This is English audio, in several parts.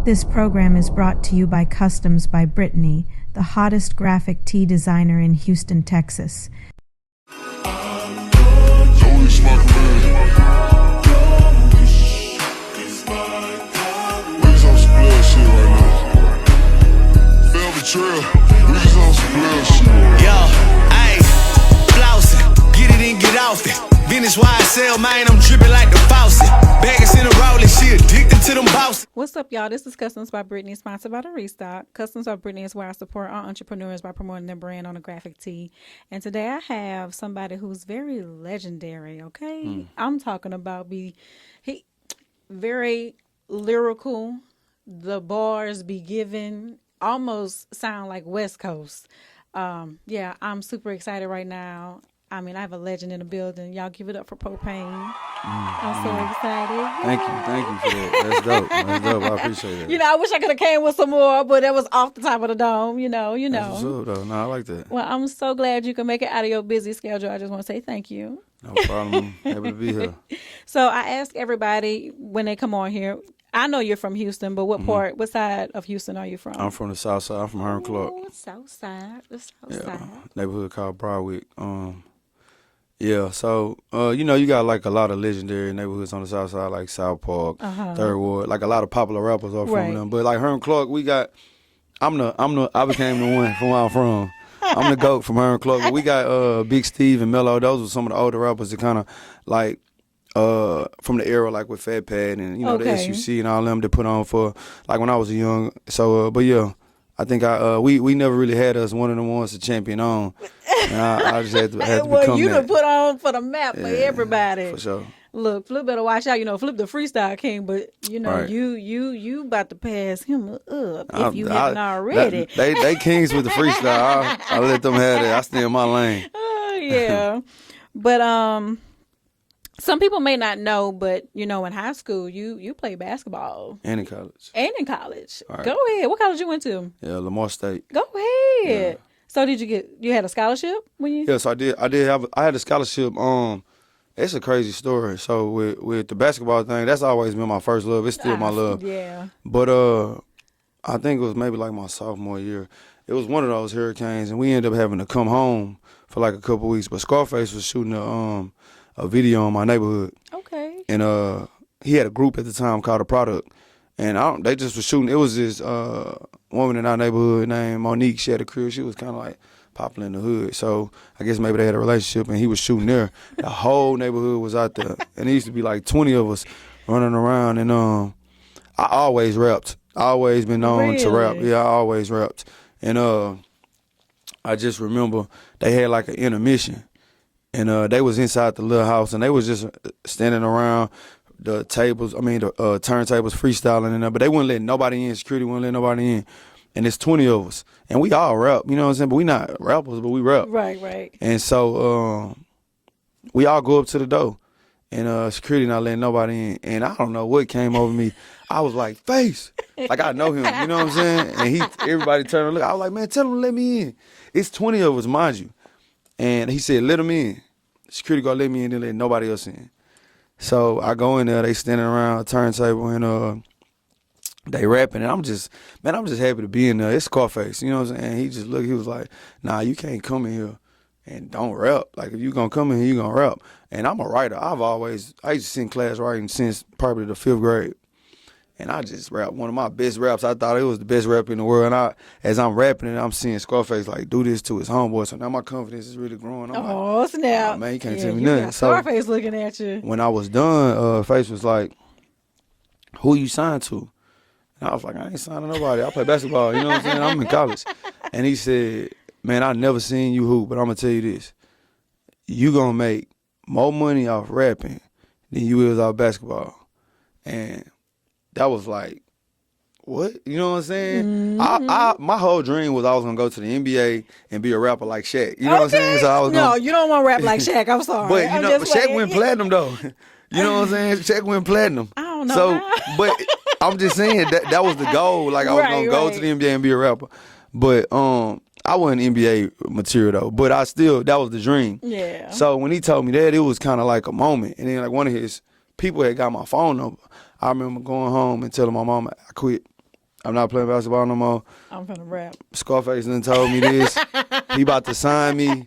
This program is brought to you by Customs by Brittany, the hottest graphic tee designer in Houston, Texas. Finish YSL, man, I'm dripping like the faucet. Baggers in the rolling, she addicted to them bosses. What's up, y'all? This is Customs by Brittany, sponsored by the Restock. Customs by Brittany is where I support our entrepreneurs by promoting their brand on a graphic tee. And today I have somebody who's very legendary, okay? I'm talking about he very lyrical. The bars be given, almost sound like West Coast. Yeah, I'm super excited right now. I mean, I have a legend in the building. Y'all give it up for PROPAIN. I'm so excited. Thank you for that. That's dope. That's dope. I appreciate that. You know, I wish I could have came with some more, but that was off the top of the dome, you know. That's what's up, though. No, I like that. Well, I'm so glad you can make it out of your busy schedule. I just want to say thank you. No problem. Happy to be here. So I ask everybody when they come on here, I know you're from Houston, but what part, what side of Houston are you from? I'm from the south side. I'm from Herman Clark. Oh, south side. The south side. Neighborhood called Broadwick. Yeah, so, you know, you got like a lot of legendary neighborhoods on the south side, like South Park, Third Ward, like a lot of popular rappers are from them. But like Herman Clark, I became the one from where I'm from. I'm the GOAT from Herman Clark. But we got Big Steve and Mello. Those were some of the older rappers that kind of like, from the era, like with Fat Pat and, you know, the SUC and all them that put on for, like when I was young. So, but yeah. I think we never really had us one of the ones to champion on. And I just had to become well, you that. done put on for the map for everybody. For sure. Look, Flip better watch out. You know, Flip the freestyle king, but you know, right. you about to pass him up if you haven't already. They kings with the freestyle. I let them have it. I stay in my lane. Oh yeah, but some people may not know, but you know, in high school, you played basketball. And in college. Right. Go ahead. What college you went to? Yeah, Lamar State. Go ahead. Yeah. So did you had a scholarship when you? Yes, I did. I had a scholarship. It's a crazy story. So with the basketball thing, that's always been my first love. It's still my love. Yeah. But I think it was maybe like my sophomore year. It was one of those hurricanes, and we ended up having to come home for like a couple weeks. But Scarface was shooting a video in my neighborhood. Okay. And he had a group at the time called The Product. And they just was shooting. It was this woman in our neighborhood named Monique. She had a career. She was kind of like popular in the hood. So I guess maybe they had a relationship, and he was shooting there. The whole neighborhood was out there. And it used to be like 20 of us running around. And I always rapped. I always been known to rap. Yeah, I always rapped. And I just remember they had like an intermission. And they was inside the little house, and they was just standing around the tables, the turntables freestyling in there, but they wouldn't let nobody in. Security wouldn't let nobody in. And it's 20 of us. And we all rap, you know what I'm saying? But we not rappers, but we rap. Right. And so we all go up to the door, and security not letting nobody in. And I don't know what came over me. I was like, Face. Like, I know him, you know what I'm saying? And everybody turned and look. I was like, man, tell him to let me in. It's 20 of us, mind you. And he said, let him in. Security gonna let me in and let nobody else in. So I go in there, they standing around a turntable, and they rapping, and I'm just happy to be in there. It's Scarface, you know what I'm saying? He just looked, he was like, nah, you can't come in here and don't rap. Like, if you gonna come in here, you gonna rap. And I'm a writer. I used to sit in class writing since probably the 5th grade. And I just rap one of my best raps. I thought it was the best rap in the world. And as I'm rapping it, I'm seeing Scarface like do this to his homeboy. So now my confidence is really growing. I'm like, snap. Oh, man, you can't tell me nothing. So Scarface looking at you. When I was done, Face was like, who you signed to? And I was like, I ain't signing nobody. I play basketball. You know what I'm saying? I'm in college. And he said, man, I never seen you hoop, but I'm going to tell you this. You going to make more money off rapping than you is off basketball. And that was like, what? You know what I'm saying? My whole dream was I was going to go to the NBA and be a rapper like Shaq. You know what I'm saying? So I was you don't want to rap like Shaq. I'm sorry. But, you know, Shaq went platinum, though. You know what I'm saying? Shaq went platinum. I don't know. So, but I'm just saying that was the goal. Like, I was going to go to the NBA and be a rapper. But I wasn't NBA material, though. But that was the dream. Yeah. So when he told me that, it was kind of like a moment. And then, like, one of his people had got my phone number. I remember going home and telling my mama I quit. I'm not playing basketball no more. I'm finna rap. Scarface done told me this. He about to sign me.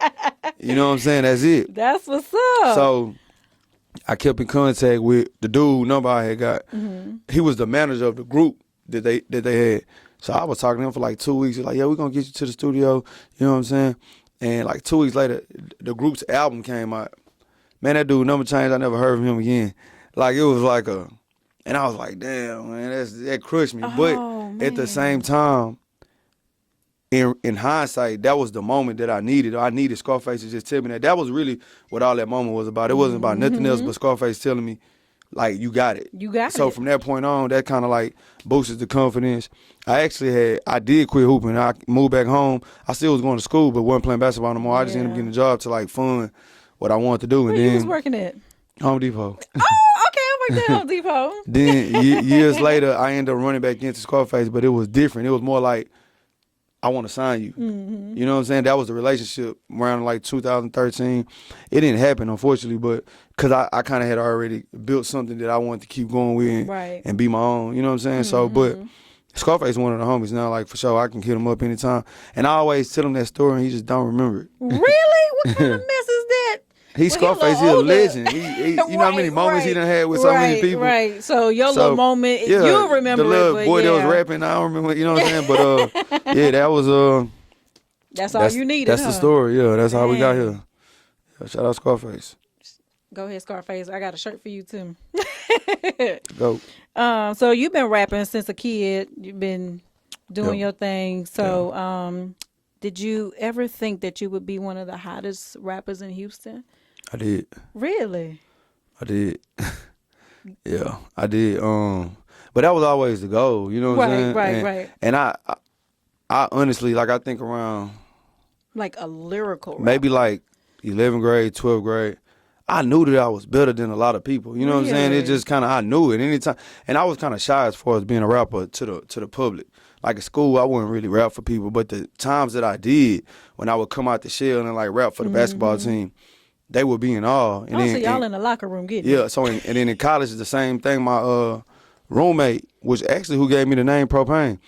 You know what I'm saying? That's it. That's what's up. So I kept in contact with the dude number I had got. He was the manager of the group that they had. So I was talking to him for like 2 weeks. He's like, yeah, we're going to get you to the studio. You know what I'm saying? And like 2 weeks later, the group's album came out. Man, that dude number changed. I never heard from him again. Like, it was like and I was like, damn, man, that crushed me. But at the same time, in hindsight, that was the moment that I needed. I needed Scarface to just tell me that. That was really what all that moment was about. It wasn't about nothing else but Scarface telling me, like, you got it. You got it. So from that point on, that kind of like boosted the confidence. I did quit hooping. I moved back home. I still was going to school, but wasn't playing basketball no more. I just ended up getting a job to like fund what I wanted to do. Where and you then was working at? Home Depot. Oh, okay, I worked at Home Depot. Then years later, I ended up running back into Scarface, but it was different. It was more like, I want to sign you. You know what I'm saying? That was the relationship around like 2013. It didn't happen, unfortunately, but because I kind of had already built something that I wanted to keep going with and be my own. You know what I'm saying? So, but Scarface one of the homies now, like for sure, I can hit him up anytime. And I always tell him that story and he just don't remember it. Really? What kind of mess is that? Scarface, he a legend. He you know how many moments he done had with so many people. Right. So your little moment, you'll remember the little it. boy that was rapping, I don't remember. You know what I'm saying? But yeah, that was That's all you needed. That's the story. Yeah, that's how we got here. Yeah, shout out Scarface. Go ahead, Scarface. I got a shirt for you too. Go. So you've been rapping since a kid. You've been doing your thing. So did you ever think that you would be one of the hottest rappers in Houston? I did. Really? I did. Yeah, I did. But that was always the goal, you know what I'm saying? Right. And I honestly, like, I think around like a lyrical rapper. Maybe like 11th grade, 12th grade, I knew that I was better than a lot of people. You know what I'm saying? It just kind of, I knew it anytime. And I was kind of shy as far as being a rapper to the public. Like at school, I wouldn't really rap for people, but the times that I did, when I would come out the shell and like rap for the basketball team, they would be in awe. And then, so y'all in the locker room getting it. So and then in college, it's the same thing. My roommate, which actually who gave me the name PROPAIN.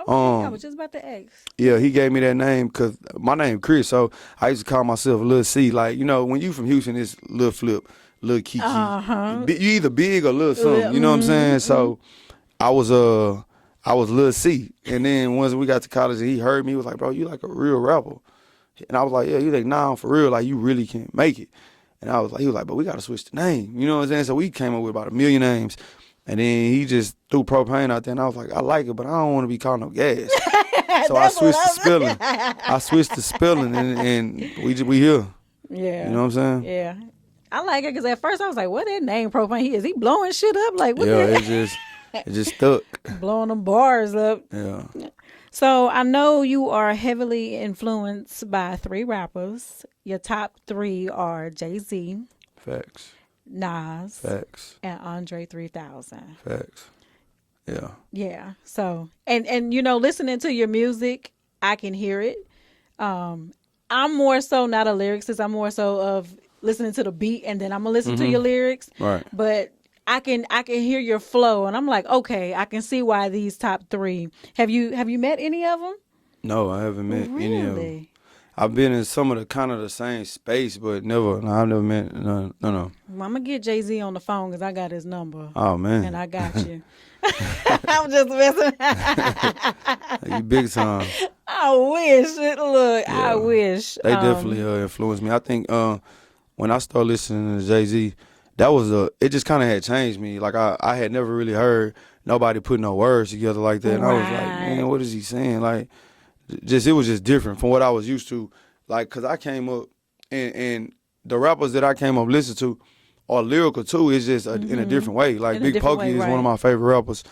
I was just about to ask. Yeah, he gave me that name because my name Chris, so I used to call myself Lil C. Like, you know, when you from Houston, it's Lil Flip, Lil Kiki. You either big or Lil something, you know what I'm saying? So I was Lil C. And then once we got to college and he heard me, he was like, bro, you like a real rapper. And I was like, yeah, you like, nah, I'm for real, like you really can make it. And I was like, he was like, but we got to switch the name. You know what I'm saying? So we came up with about 1 million names. And then he just threw PROPAIN out there, and I was like, I like it, but I don't want to be called no gas. So I switched to spelling. And we here. Yeah. You know what I'm saying? Yeah. I like it because at first I was like, what that name PROPAIN? Is he blowing shit up? Like, what it just stuck. Blowing them bars up. Yeah. So I know you are heavily influenced by 3 rappers. Your top 3 are Jay-Z. Facts. Nas. Facts. And Andre 3000. Facts. Yeah. Yeah. So, and you know, listening to your music, I can hear it. I'm more so not a lyricist. I'm more so of listening to the beat and then I'm gonna listen to your lyrics. Right. But I can hear your flow and I'm like, okay, I can see why these top 3. Have you met any of them? No, I haven't met any of them. I've been in some of the kind of the same space, but I've never met no. Well, I'm gonna get Jay-Z on the phone because I got his number. Oh man, and I got you. I'm just messing. You big time. I wish. Look, yeah. I wish. They definitely influenced me. I think when I started listening to Jay-Z, it just kind of had changed me. Like I had never really heard nobody put no words together like that. And I was like, man, what is he saying? Like. It was just different from what I was used to, like, cause I came up and the rappers that I came up listening to are lyrical too. It's just in a different way. Like Big Pokey is one of my favorite rappers.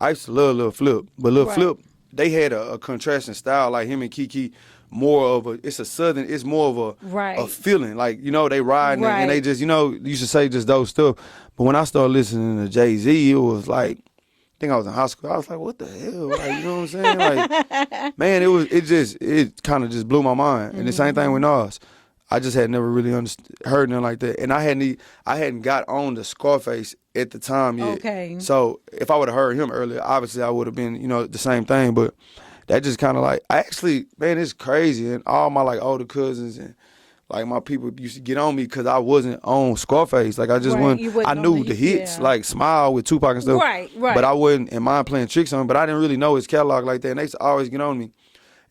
I used to love Lil Flip, but Lil Flip, they had a contrasting style. Like him and Kiki, more of it's more of a feeling. Like, you know, they riding and they just, you know, you should say just those stuff. But when I started listening to Jay-Z, it was like. I think I was in high school. I was like, what the hell? Like, you know what I'm saying? Like, man, it kind of just blew my mind. And the same thing with Nas. I just had never really heard nothing like that, and I hadn't got on the Scarface at the time yet. Okay. So if I would have heard him earlier, obviously I would have been, the same thing. But that just kind of like, I actually, man, it's crazy. And all my like older cousins and like my people used to get on me because I wasn't on Scarface. Like I just wasn't. I knew the hits, like Smile with Tupac and stuff. Right. But I wasn't in mind playing tricks on him. But I didn't really know his catalog like that. And they used to always get on me.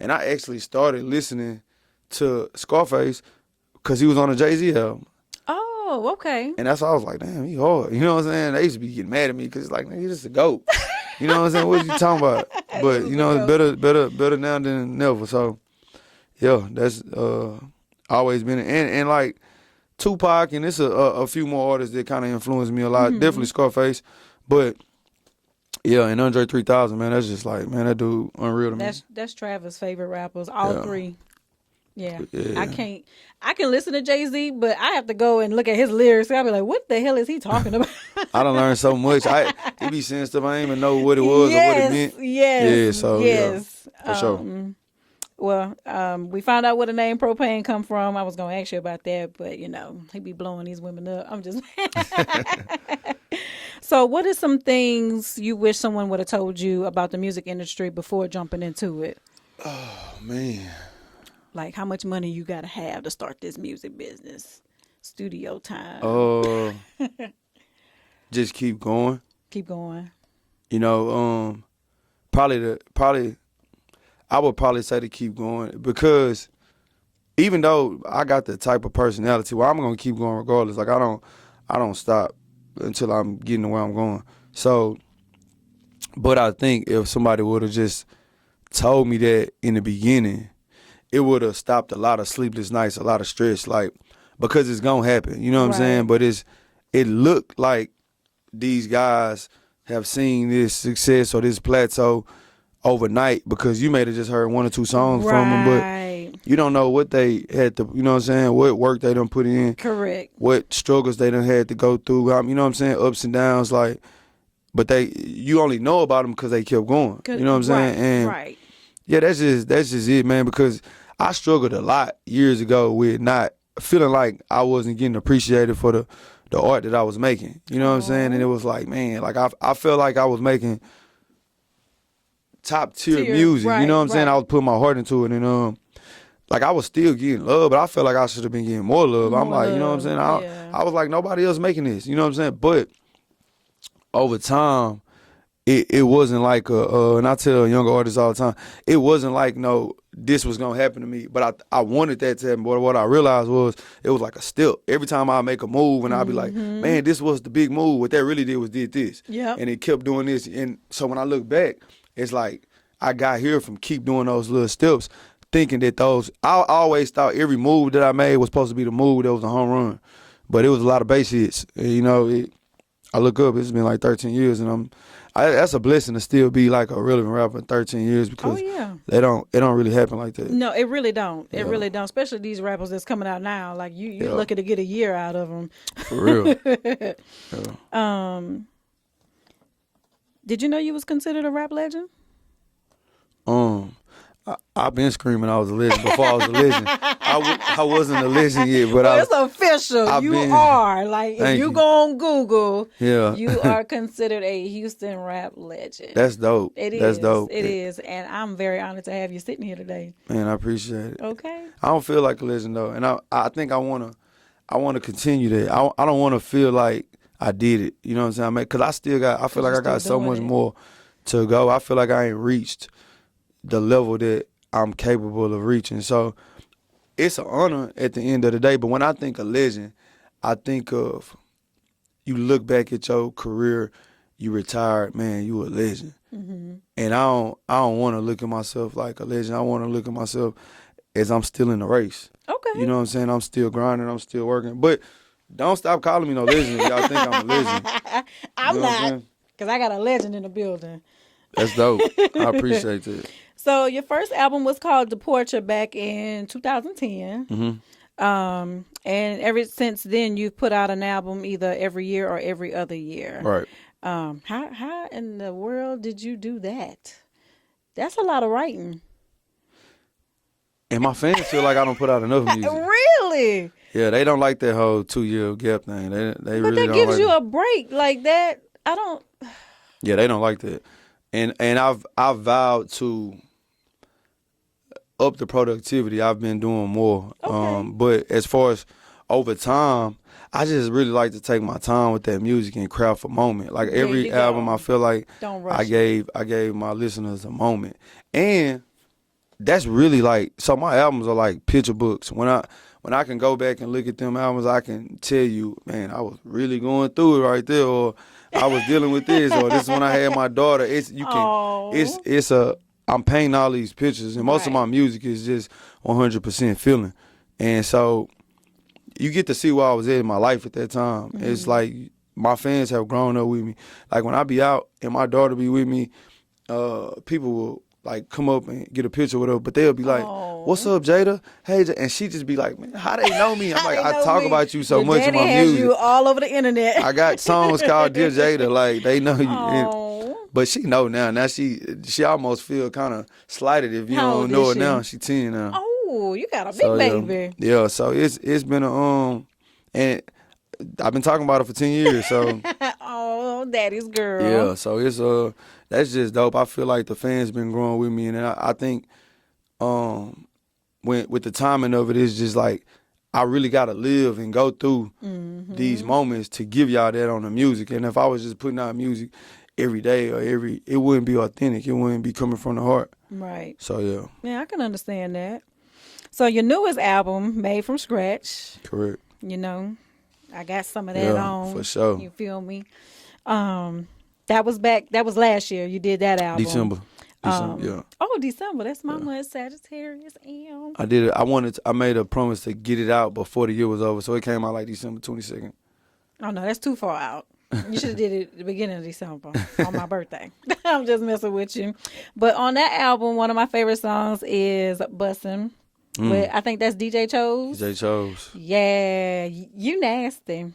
And I actually started listening to Scarface because he was on the Jay-Z album. Oh, okay. And that's why I was like, damn, he hard. You know what I'm saying? They used to be getting mad at me because it's like, man, he's just a goat. You know what I'm saying? What are you talking about? But, it's better now than never. So, yeah, that's always been it. And like Tupac, and it's a few more artists that kind of influenced me a lot. Definitely Scarface. But, yeah, and Andre 3000, man, that's just like, man, that dude unreal to me. That's Travis' favorite rappers, all three. Yeah. Yeah. I can listen to Jay-Z, but I have to go and look at his lyrics. I'll be like, what the hell is he talking about? I done learned so much. He be saying stuff I ain't even know what it was or what it meant. Yes. Yeah, for sure. Well, we found out where the name Propane come from. I was going to ask you about that, but, he be blowing these women up. I'm just... So what are some things you wish someone would have told you about the music industry before jumping into it? Oh, man. Like how much money you got to have start this music business? Studio time. Just keep going. Keep going. Probably I would probably say to keep going because even though I got the type of personality where I'm gonna keep going regardless. Like I don't stop until I'm getting to where I'm going. So, but I think if somebody would have just told me that in the beginning, it would have stopped a lot of sleepless nights, a lot of stress, like because it's gonna happen. You know what I'm saying? But it looked like these guys have seen this success or this plateau overnight because you may have just heard one or two songs from them, but you don't know what they had to, you know what I'm saying, what work they done put in. Correct. What struggles they done had to go through, you know what I'm saying, ups and downs, like, but you only know about them because they kept going. You know what I'm saying? And yeah, that's just it, man, because I struggled a lot years ago with not feeling like I wasn't getting appreciated for the art that I was making. You know what I'm saying? And it was like, man, like I felt like I was making top tier music. You know what I'm saying? I was putting my heart into it, and like I was still getting love, but I felt like I should have been getting more love. I'm like, you know what I'm saying? I was like, nobody else making this. You know what I'm saying? But over time, it wasn't like and I tell younger artists all the time, it wasn't like this was gonna happen to me. But I wanted that to happen. But what I realized was it was like a step. Every time I make a move and I'd be like, man, this was the big move. What that really did was did this. Yeah. And it kept doing this. And so when I look back, it's like I got here from keep doing those little steps, thinking that I always thought every move that I made was supposed to be the move that was a home run. But it was a lot of base hits. And, I look up, it's been like 13 years, and that's a blessing to still be like a relevant rapper in 13 years because it don't really happen like that. No, it really don't. It really don't. Especially these rappers that's coming out now. Like you're lucky to get a year out of them. For real. Did you know you was considered a rap legend? I've been screaming I was a legend before I was a legend. I wasn't a legend yet, but it's official. You are. Like, if you go on Google, you are considered a Houston rap legend. That's dope. That's dope. It is. And I'm very honored to have you sitting here today. Man, I appreciate it. Okay. I don't feel like a legend, though. And I think I want to continue that. I don't want to feel like I did it. You know what I'm saying? Because I feel like I got so much more to go. I feel like I ain't reached the level that I'm capable of reaching. So it's an honor at the end of the day. But when I think of legend, I think of you look back at your career, you retired, man, you a legend. Mm-hmm. And I don't want to look at myself like a legend. I want to look at myself as I'm still in the race. Okay. You know what I'm saying? I'm still grinding. I'm still working. But don't stop calling me no legend if y'all think I'm a legend. I'm not, because I got a legend in the building. That's dope. I appreciate that. So your first album was called Departure back in 2010. Mm-hmm. And ever since then, you've put out an album either every year or every other year. Right. How in the world did you do that? That's a lot of writing. And my fans feel like I don't put out enough music. Really? Really? Yeah, they don't like that whole 2-year gap thing. They But really that don't gives like you it. a break like that. I don't. Yeah, they don't like that. And I've vowed to up the productivity. I've been doing more. Okay. But as far as over time, I just really like to take my time with that music and craft a moment. Like There every you album, go. I feel like Don't rush I gave my listeners a moment. And that's really like, so my albums are like picture books. When I can go back and look at them albums, I can tell you, man, I was really going through it right there, or I was dealing with this, or this is when I had my daughter. It's I'm painting all these pictures, and most of Right. my music is just 100% feeling. And so you get to see where I was at in my life at that time. Mm-hmm. It's like my fans have grown up with me. Like when I be out and my daughter be with me, people will like come up and get a picture with her, but they'll be like, "What's up, Jada?" Hey, and she just be like, "Man, how they know me?" I'm like, They "I know talk me. about you so Your much in daddy my has music. you all over the internet. I got songs called Dear Jada, like they know you." Oh. But she know now. Now she almost feel kind of slighted if you How don't old know is it she? now. She 10 now. Oh, you got a big So, baby. Yeah, so it's been and I've been talking about it for 10 years. So Oh, daddy's girl. yeah, so it's that's just dope. I feel like the fans been growing with me, and I think when with the timing of it, it's just like I really gotta live and go through these moments to give y'all that on the music. And if I was just putting out music every day or it wouldn't be authentic. It wouldn't be coming from the heart. Right. So yeah, Yeah, I can understand that. So your newest album, Made from Scratch, correct. you know, I got some of that Yeah, on. for sure. You feel me? That was last year. You did that album. December, yeah. Oh, December. That's my month, Sagittarius. And I did it. I made a promise to get it out before the year was over, so it came out like December 22nd. oh no, that's too far out. You should have did it at the beginning of December on my birthday. I'm just messing with you. But on that album, one of my favorite songs is Bussin'. But I think that's DJ Chose. DJ Chose. Yeah, you nasty.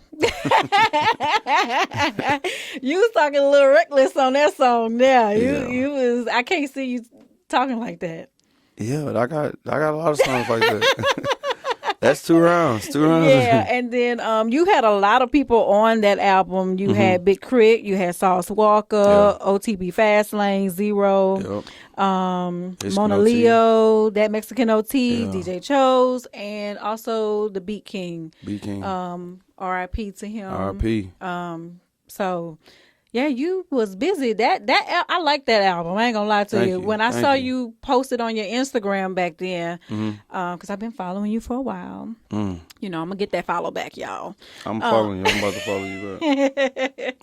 You was talking a little reckless on that song there. You was, I can't see you talking like that. Yeah, but I got a lot of songs like that. That's 2 rounds. 2 rounds. Yeah, and then you had a lot of people on that album. You had Big Crit, you had Sauce Walker, OTB Fastlane, Zero, Mona OT. Leo, That Mexican OT, Yeah. DJ Chose, and also the BeatKing. BeatKing. R.I.P. to him. R.I.P. So, yeah, you was busy. I like that album. I ain't gonna lie to Thank you. you. When I Thank saw you. you posted on your Instagram back then, because I've been following you for a while. You know, I'm gonna get that follow back, y'all. I'm following you. I'm about to follow you back.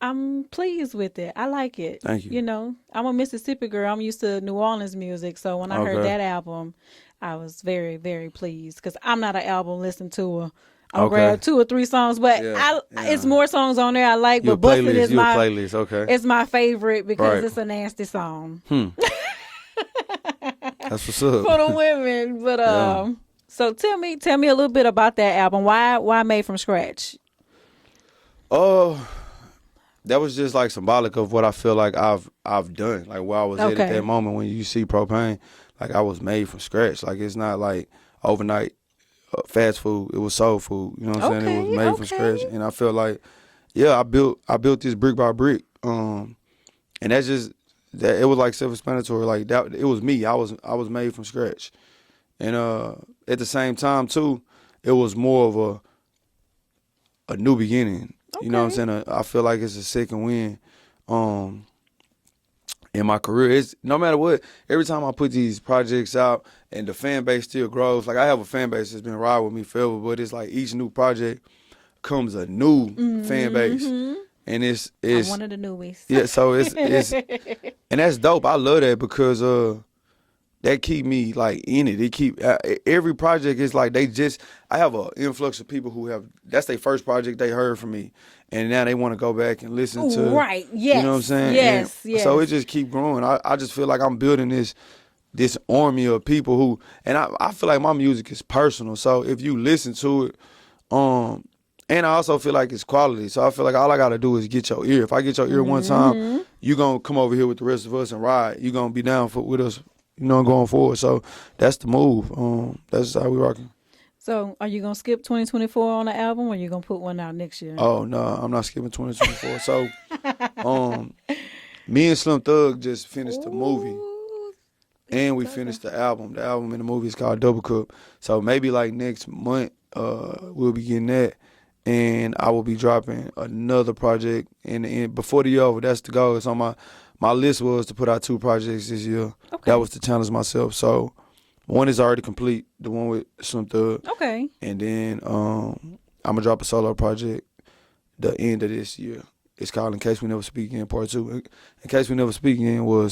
I'm pleased with it. I like it. Thank you. You know, I'm a Mississippi girl. I'm used to New Orleans music, so when I heard Okay. that album, I was very, very pleased because I'm not an album listen to her. I'll Okay. grab 2 or 3 songs, but Yeah, it's more songs on there I like. You a But Bustin' playlist. is You a my playlist. Okay. it's my favorite because Right. it's a nasty song That's what's up. for the women. But Yeah. so tell me a little bit about that album. Why Made from Scratch? That was just like symbolic of what I feel like I've done. Like where I was at Okay. that moment when you see Propane. Like I was made from scratch. Like it's not like overnight fast food. It was soul food. You know what I'm saying? It was made from scratch. And I feel like, yeah, I built this brick by brick. And that's just that. It was like self-explanatory. Like that. It was me. I was made from scratch. And at the same time too, it was more of a new beginning. You know what I'm saying? I feel like it's a second win. In my career, it's no matter what. Every time I put these projects out, and the fan base still grows. Like I have a fan base that's been riding with me forever, but it's like each new project comes a new fan base, and it's I'm one of the newbies. yeah. So it's and that's dope. I love that because that keep me like in it. It keep every project is like I have an influx of people who that's their first project they heard from me, and now they want to go back and listen to. Right. Yes. You know what I'm saying? Yes. And yes. So it just keep growing. I just feel like I'm building this army of people who, and I feel like my music is personal. So if you listen to it, and I also feel like it's quality. So I feel like all I gotta do is get your ear. If I get your ear one time, you gonna come over here with the rest of us and ride. You gonna be down with us going forward. So that's the move. That's how we rocking. So are you going to skip 2024 on the album, or you going to put one out next year? Oh, no, I'm not skipping 2024. So me and Slim Thug just finished the movie. And we finished the album. The album and the movie is called Double Cup. So maybe like next month, we'll be getting that. And I will be dropping another project. And before the year over, that's the goal. It's on my list was to put out 2 projects this year. Okay. That was to challenge myself. So one is already complete, the one with Slim Thug. Okay. And then I'm going to drop a solo project the end of this year. It's called In Case We Never Speak Again, Part 2. In Case We Never Speak Again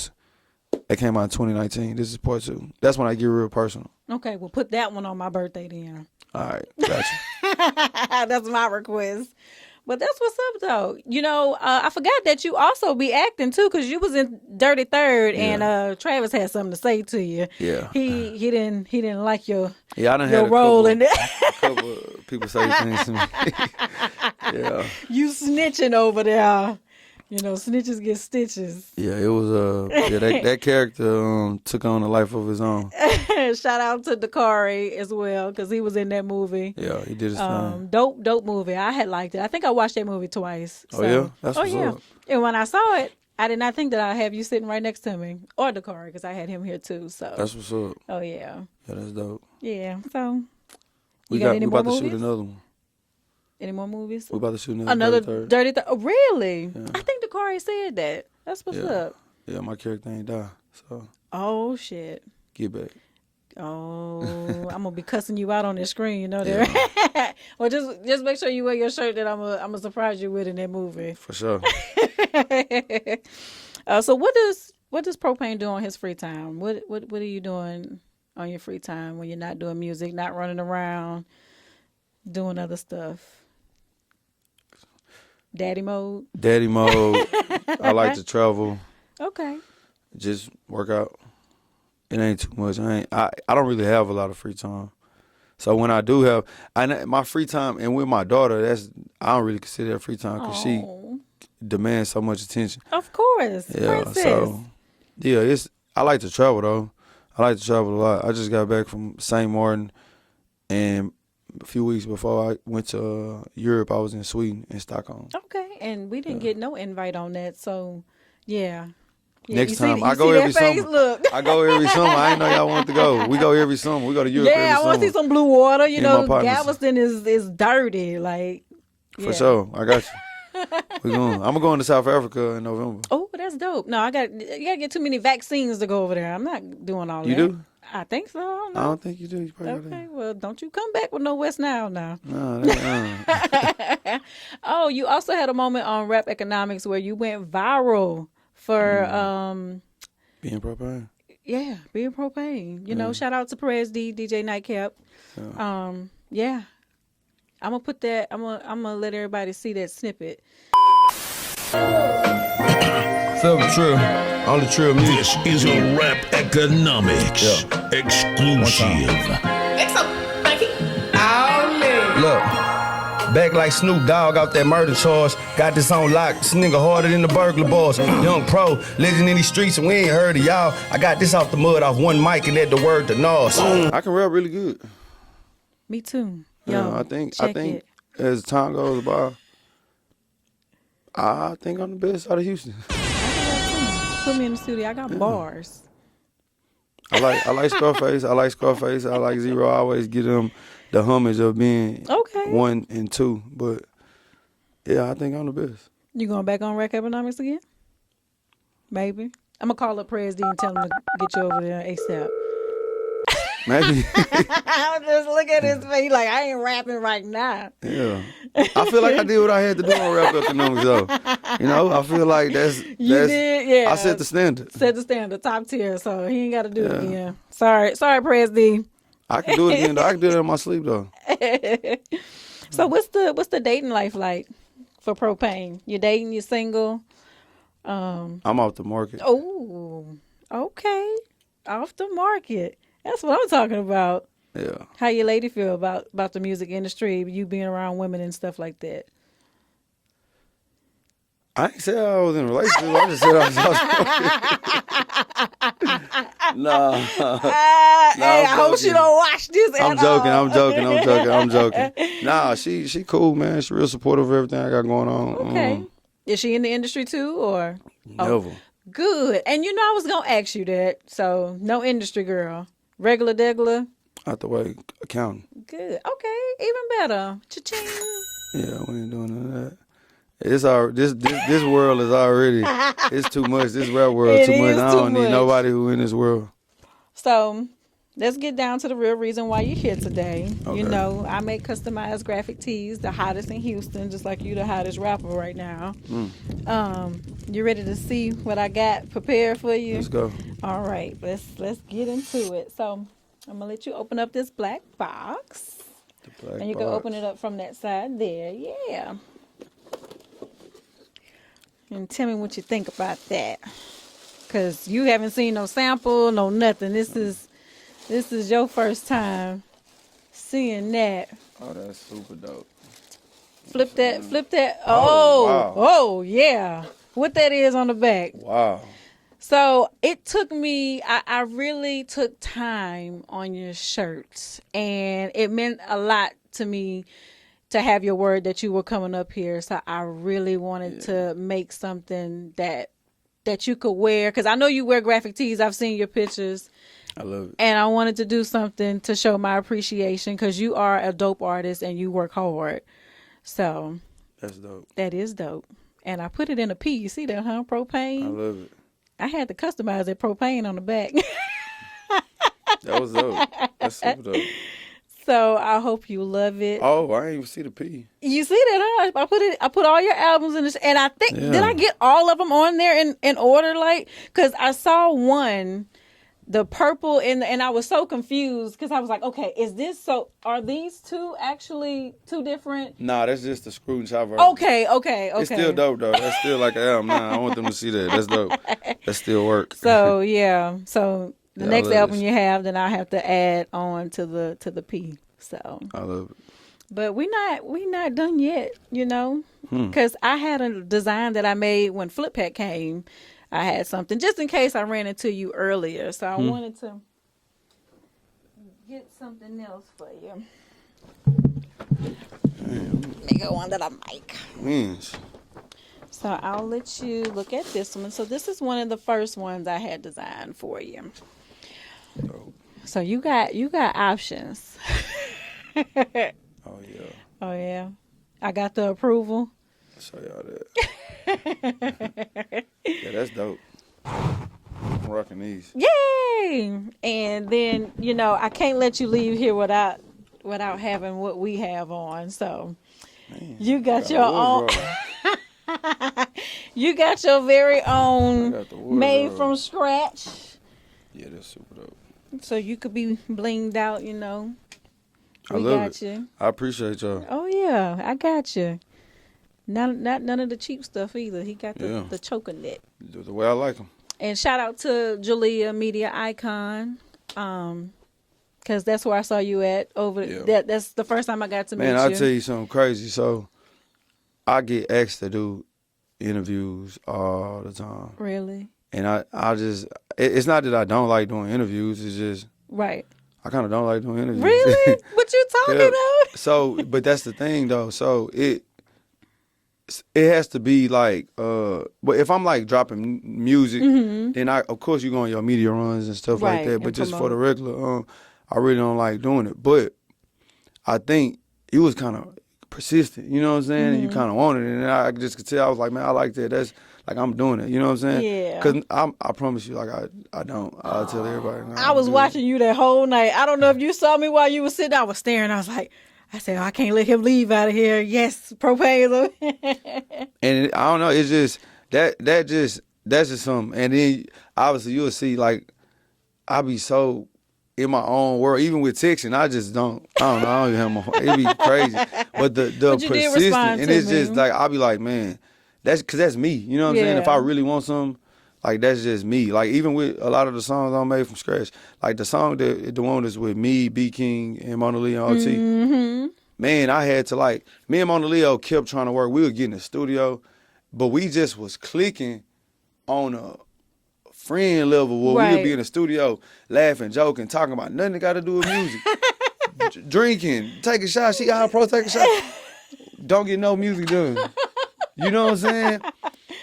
it came out in 2019. This is Part 2. That's when I get real personal. Okay, well, put that one on my birthday then. All right, gotcha. That's my request. But that's what's up, though. I forgot that you also be acting, too, because you was in Dirty Third, and Travis had something to say to you. Yeah. He didn't like your I done your had role in that. a couple of people say things to me. Yeah. You snitching over there. Snitches get stitches. Yeah, it was that character took on a life of his own. Shout out to Dakari as well, because he was in that movie. Yeah, he did his thing. Dope movie. I had liked it. I think I watched that movie twice. Oh yeah, that's what's up. And when I saw it, I did not think that I'd have you sitting right next to me, or Dakari, because I had him here too. So that's what's up. Oh yeah. Yeah, that's dope. Yeah. So we got any more about to movies? shoot another one. Any more movies? We about to shoot another Dirty Third. Oh, really? Yeah. I think Dakari said that. That's what's up. Yeah, my character ain't die. So. Oh shit. Get back. Oh, I'm gonna be cussing you out on the screen, there. Well, just make sure you wear your shirt that I'm gonna surprise you with in that movie. For sure. So what does Propane do on his free time? What are you doing on your free time when you're not doing music, not running around, doing other stuff? Daddy mode. I like to travel. Okay. Just work out. It ain't too much. I don't really have a lot of free time. So when I do have my free time, and with my daughter, I don't really consider that free time because she demands so much attention. Of course, yeah. Princess. So yeah, I like to travel though. I like to travel a lot. I just got back from St. Martin, and a few weeks before I went to Europe, I was in Sweden in Stockholm. Okay, and we didn't get no invite on that, so yeah. Next time I go every summer. Look. I go every summer. I didn't know y'all wanted to go. We go every summer. We go to Europe every summer. Yeah, I want to see some blue water. My Galveston is dirty. Like For sure. I got you. I'm gonna go into South Africa in November. Oh, that's dope. No, you gotta get too many vaccines to go over there. I'm not doing all that. You do? I think so. I don't think you do. You probably okay, well, don't you come back with no West Nile now. No. Oh, you also had a moment on Rap Economics where you went viral for being propane. Yeah, being propane. Shout out to Perez D, DJ Nightcap. Yeah. I'm gonna put that. I'm gonna let everybody see that snippet. True. Only true music. This is a Rap Economics exclusive. Look, back like Snoop Dogg out that murder charge. Got this on lock. This nigga harder than the burglar boss. Young pro, legend in these streets, and we ain't heard of y'all. I got this off the mud off one mic and at the word to Nas. I can rap really good. Me too. Yo, I think as time goes by, I think I'm the best out of Houston. Put me in the studio. I got bars. I like Scarface. I like Zero. I always give them the homage of being 1 and 2. But yeah, I think I'm the best. You going back on Rap Economics again? Maybe. I'm gonna call up Prez D and tell him to get you over there ASAP. Maybe. I'm just looking at his face like I ain't rapping right now. Yeah. I feel like I did what I had to do on Rap Economics though. I feel like that's you did, yeah. I set the standard. Top tier, so he ain't gotta do it again. Sorry, Prez D. I can do it again though. I can do it in my sleep though. So what's the dating life like for Propane? You dating, you single? I'm off the market. Oh, okay. Off the market. That's what I'm talking about. Yeah. How your lady feel about the music industry, you being around women and stuff like that? I ain't said I was in a relationship. I just said I Nah. Hey, I hope she don't watch this I'm at joking. all. I'm joking. Nah, she cool, man. She real supportive of everything I got going on. Okay. Is she in the industry too, or? Never. Oh, good. And you know I was gonna ask you that. So no industry girl. Regular degular. Out the way, accounting. Good. Okay. Even better. Cha-ching. Yeah, we ain't doing none of that. It's this world is already, it's too much. This rap world It too much. is I too don't need much. nobody who in this world. So let's get down to the real reason why you're here today. Okay. You know, I make customized graphic tees, the hottest in Houston, just like you the hottest rapper right now. You ready to see what I got prepared for you? Let's go. All right, let's get into it. So I'm gonna let you open up this black box. The black And you can box. open it up from that side there. Yeah. And tell me what you think about that. Because you haven't seen no sample, no nothing. This is your first time seeing that. Oh, that's super dope. Flip that. Oh, wow. Oh, yeah. What that is on the back. Wow. So it took me, I really took time on your shirts, and it meant a lot to me to have your word that you were coming up here. So I really wanted to make something that you could wear, because I know you wear graphic tees. I've seen your pictures. I love it. And I wanted to do something to show my appreciation, because you are a dope artist and you work hard. So That's dope. that is dope. And I put it in a P. You see that, huh? Propane. I love it. I had to customize that propane on the back. That was dope. That's super dope. So I hope you love it. Oh, I ain't even see the P. You see that, huh? I put all your albums in this, and I think did I get all of them on there in order, like, because I saw one, the purple, and I was so confused because I was like, okay, are these two actually two different? Nah, that's just the screw and chop version. Okay. It's still dope though. That's still like an album. Nah, I want them to see that. That's dope. That still work. So yeah, so the Yeah, I next love album this. you have, then I have to add on to the P. So. I love it. But we not done yet, you know, because I had a design that I made when Flip Pack came. I had something just in case I ran into you earlier, so I wanted to get something else for you. Let me go on to the mic. Means. So I'll let you look at this one. So this is one of the first ones I had designed for you. Dope. So you got options. Oh yeah. Oh yeah, I got the approval. I'll show y'all that. Yeah, that's dope. I'm rocking these. Yay! And then, you know, I can't let you leave here without having what we have on. So Man, you got got your own. wardrobe. You got your very own got the wardrobe. made from scratch. Yeah, that's super dope. So you could be blinged out, you know. I We love got it. you. I appreciate y'all. Oh yeah, I got you. Not none of the cheap stuff either. He got the choker net. The way I like them. And shout out to Julia Media Icon, because that's where I saw you at over. Yeah. That's the first time I got to meet Man, you. I'll tell you something crazy. So, I get asked to do interviews all the time. Really? And I just, it's not that I don't like doing interviews. It's just, Right. I kind of don't like doing interviews. Really? What you talking Yeah. about? So, but that's the thing though. So it has to be like, but if I'm like dropping music, then of course you go on your media runs and stuff like Right, that. and But just for promote. the regular, I really don't like doing it. But I think it was kind of persistent, you know what I'm saying? And you kind of wanted it, and I just could tell. I was like, man, I like that. That's like I'm doing it. You know what I'm saying? Yeah. Because I promise you, like I don't. I'll tell everybody. Nah, I was I'm good. watching you that whole night. I don't know if you saw me while you were sitting. I was staring. I was like, I said, I can't let him leave out of here. Yes, propane. And I don't know. It's just that's just something. And then obviously you'll see like I be so in my own world. Even with texting, I just don't. I don't know. I don't even have my. It be crazy. But the But you did persistent, respond and to it's just me. like I'll be like, man, that's because that's me. You know what I'm saying? If Yeah. I really want something, like that's just me. Like even with a lot of the songs I made from scratch, like the song the one that's with me, BeatKing, and Mona Leo and OT. Man, I had to like me and Mona Leo kept trying to work. We would get in the studio, but we just was clicking on a friend level where Right. we'll be in the studio laughing, joking, talking about nothing that got to do with music. Drinking, take a shot. She got her pro, take a shot. Don't get no music done. You know what I'm saying?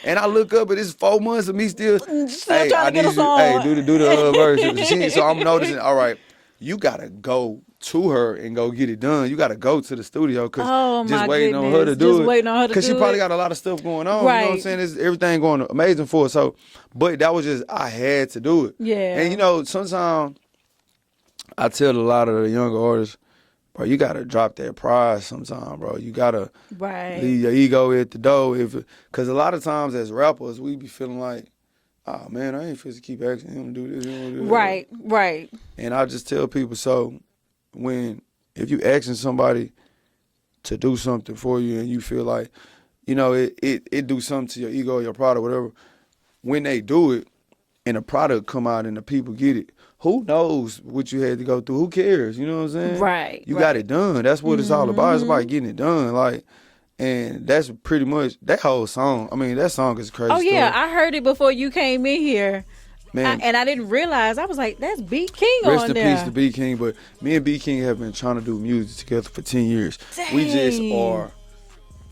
And I look up, and it's 4 months of me still trying to I get need a you, song. hey, do the verse. So I'm noticing, all right, you gotta go to her and go get it done. You gotta go to the studio because Oh, just my waiting on her to goodness. do Just it. waiting on her to Because she do probably it. got a lot of stuff going on. You know what I'm Right. saying? It's everything going amazing for her. So, but that was just, I had to do it. Yeah. And you know, sometimes I tell a lot of the younger artists, bro, you gotta drop that pride sometime, bro. You gotta Right. leave your ego at the door. Because a lot of times as rappers, we be feeling like, oh man, I ain't supposed to keep asking him to do this. Him to do that. Right. And I just tell people, so if you asking somebody to do something for you and you feel like, you know, it do something to your ego, your pride or whatever, when they do it and the product come out and the people get it, who knows what you had to go through? Who cares? You know what I'm saying? Right. You got it done. That's what it's all about. It's Mm-hmm. about getting it done. Like, and that's pretty much that whole song. I mean, that song is crazy. Oh, yeah. story. I heard it before you came in here. Man, And I didn't realize. I was like, that's BeatKing rest on in there. peace to BeatKing. But me and BeatKing have been trying to do music together for 10 years. We just Dang. are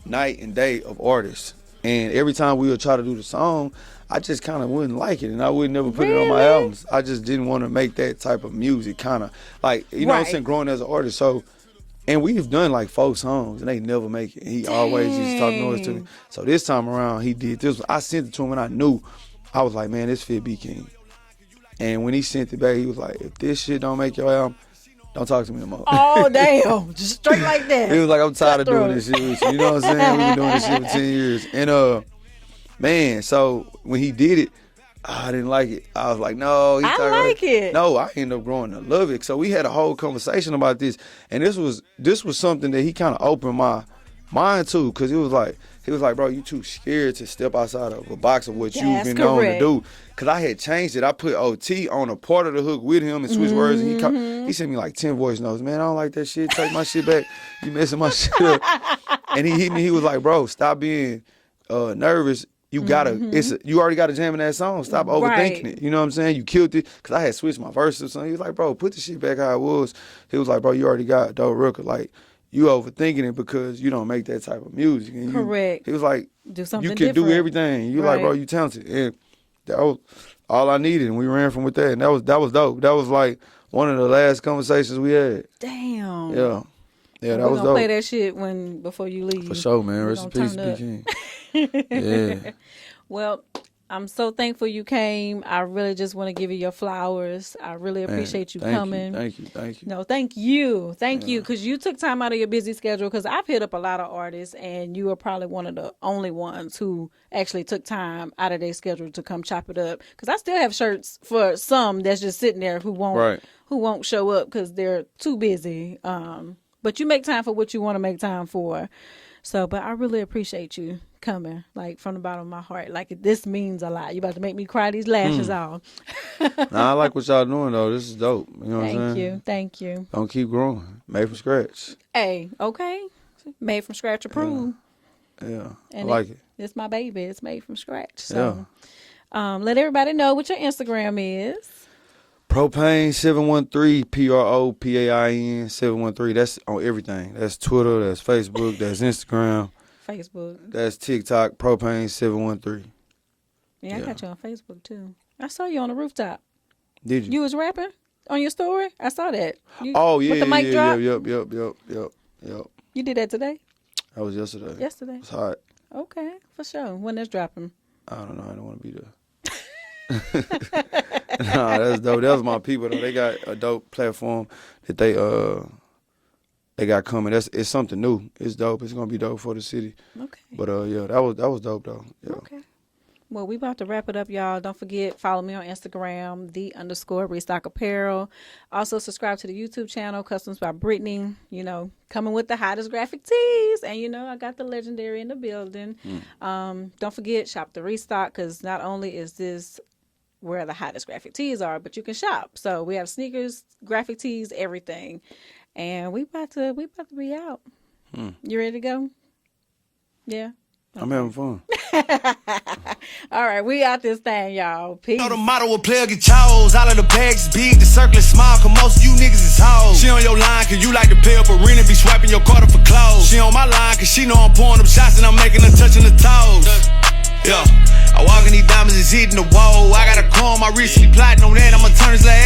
night and day of artists. And every time we would try to do the song, I just kind of wouldn't like it. And I would never put it on my Really? albums. I just didn't want to make that type of music kind of like, you know what I'm Right. saying, growing as an artist. So, and we've done like 4 songs and they never make it. He always used to talk noise to me. So this time around, he did this. I sent it to him and I knew, I was like, man, this fit BeatKing. And when he sent it back, he was like, if this shit don't make your album, don't talk to me no more. Oh, damn. Just straight like that. He was like, I'm tired of doing Cutthroat. this shit with you. You know what I'm saying? We've been doing this shit for 10 years. And man, so when he did it, I didn't like it. I was like, no. I like it. No, I ended up growing to love it. So we had a whole conversation about this. And this was something that he kind of opened my mind to. Because he was like, bro, you too scared to step outside of a box of what you've That's been known to correct. do. Because I had changed it. I put OT on a part of the hook with him and switched words. And Mm-hmm. he sent me like 10 voice notes. Man, I don't like that shit. Take my shit back. You messing my shit up. And he hit me. He was like, bro, stop being nervous. You gotta, you already got a jam in that song. Stop overthinking Right. it. You know what I'm saying? You killed it. Cause I had switched my verse or something. He was like, bro, put the shit back how it was. He was like, bro, you already got a dope record. Like, you overthinking it because you don't make that type of music. And Correct. He was like, Do something you can do different. everything. You like, bro, Right. you talented. And that was all I needed. And we ran from with that. And that was dope. That was like one of the last conversations we had. Damn. Yeah. Yeah, that We're was gonna dope. play that shit before you leave. For sure, man. We're Rest in gonna peace, turn BeatKing. Yeah. Well, I'm so thankful you came. I really just want to give you your flowers. I really appreciate you thank coming. Thank you. No, thank you. Thank you. Because you took time out of your busy schedule. Because I've hit up a lot of artists, and you are probably one of the only ones who actually took time out of their schedule to come chop it up. Because I still have shirts for some that's just sitting there who won't show up because they're too busy. But you make time for what you want to make time for. So, but I really appreciate you coming, like from the bottom of my heart. Like this means a lot. You about to make me cry these lashes off. Nah, I like what y'all doing though. This is dope. You know what I'm saying? Thank you. Don't keep growing. Made from scratch. Hey, okay. Made from scratch approved. Yeah. And I like it. It's my baby. It's made from scratch. So let everybody know what your Instagram is. Propain 713 PROPAIN 713. That's on everything. That's Twitter, that's Facebook, that's Instagram, Facebook. that's TikTok, Propain 713. Yeah, I got you on Facebook too. I saw you on the rooftop. Did you? You was rapping on your story? I saw that. Oh yeah, With the mic yeah, drop? Yep. You did that today? That was yesterday. Yesterday. It's hot. Okay, for sure. When that's dropping. I don't know. I don't want to be there. Nah, that's dope. That was my people though. They got a dope platform that they got coming. It's something new. It's dope. It's gonna be dope for the city. Okay. But yeah, that was dope though. Yeah. Okay. Well, we about to wrap it up, y'all. Don't forget, follow me on Instagram, _restock apparel. Also, subscribe to the YouTube channel, Customs by Brittany. You know, coming with the hottest graphic tees. And, you know, I got the legendary in the building. Don't forget, shop the Restock, because not only is this where the hottest graphic tees are, but you can shop. So we have sneakers, graphic tees, everything. And we about to be out. You ready to go? Yeah. I'm having fun. All right, we out this thing, y'all. Peace. You know the motto will player get chose. All of the bags is big, the circle is small, cause most of you niggas is hoes. She on your line, cause you like to pay up arena, be swiping your Carter for clothes. She on my line, cause she know I'm pouring them shots and I'm making her touching the toes. Yeah, I walk in these diamonds, is hitting the wall. I got a comb, I recently plotting on that, I'ma turn his leg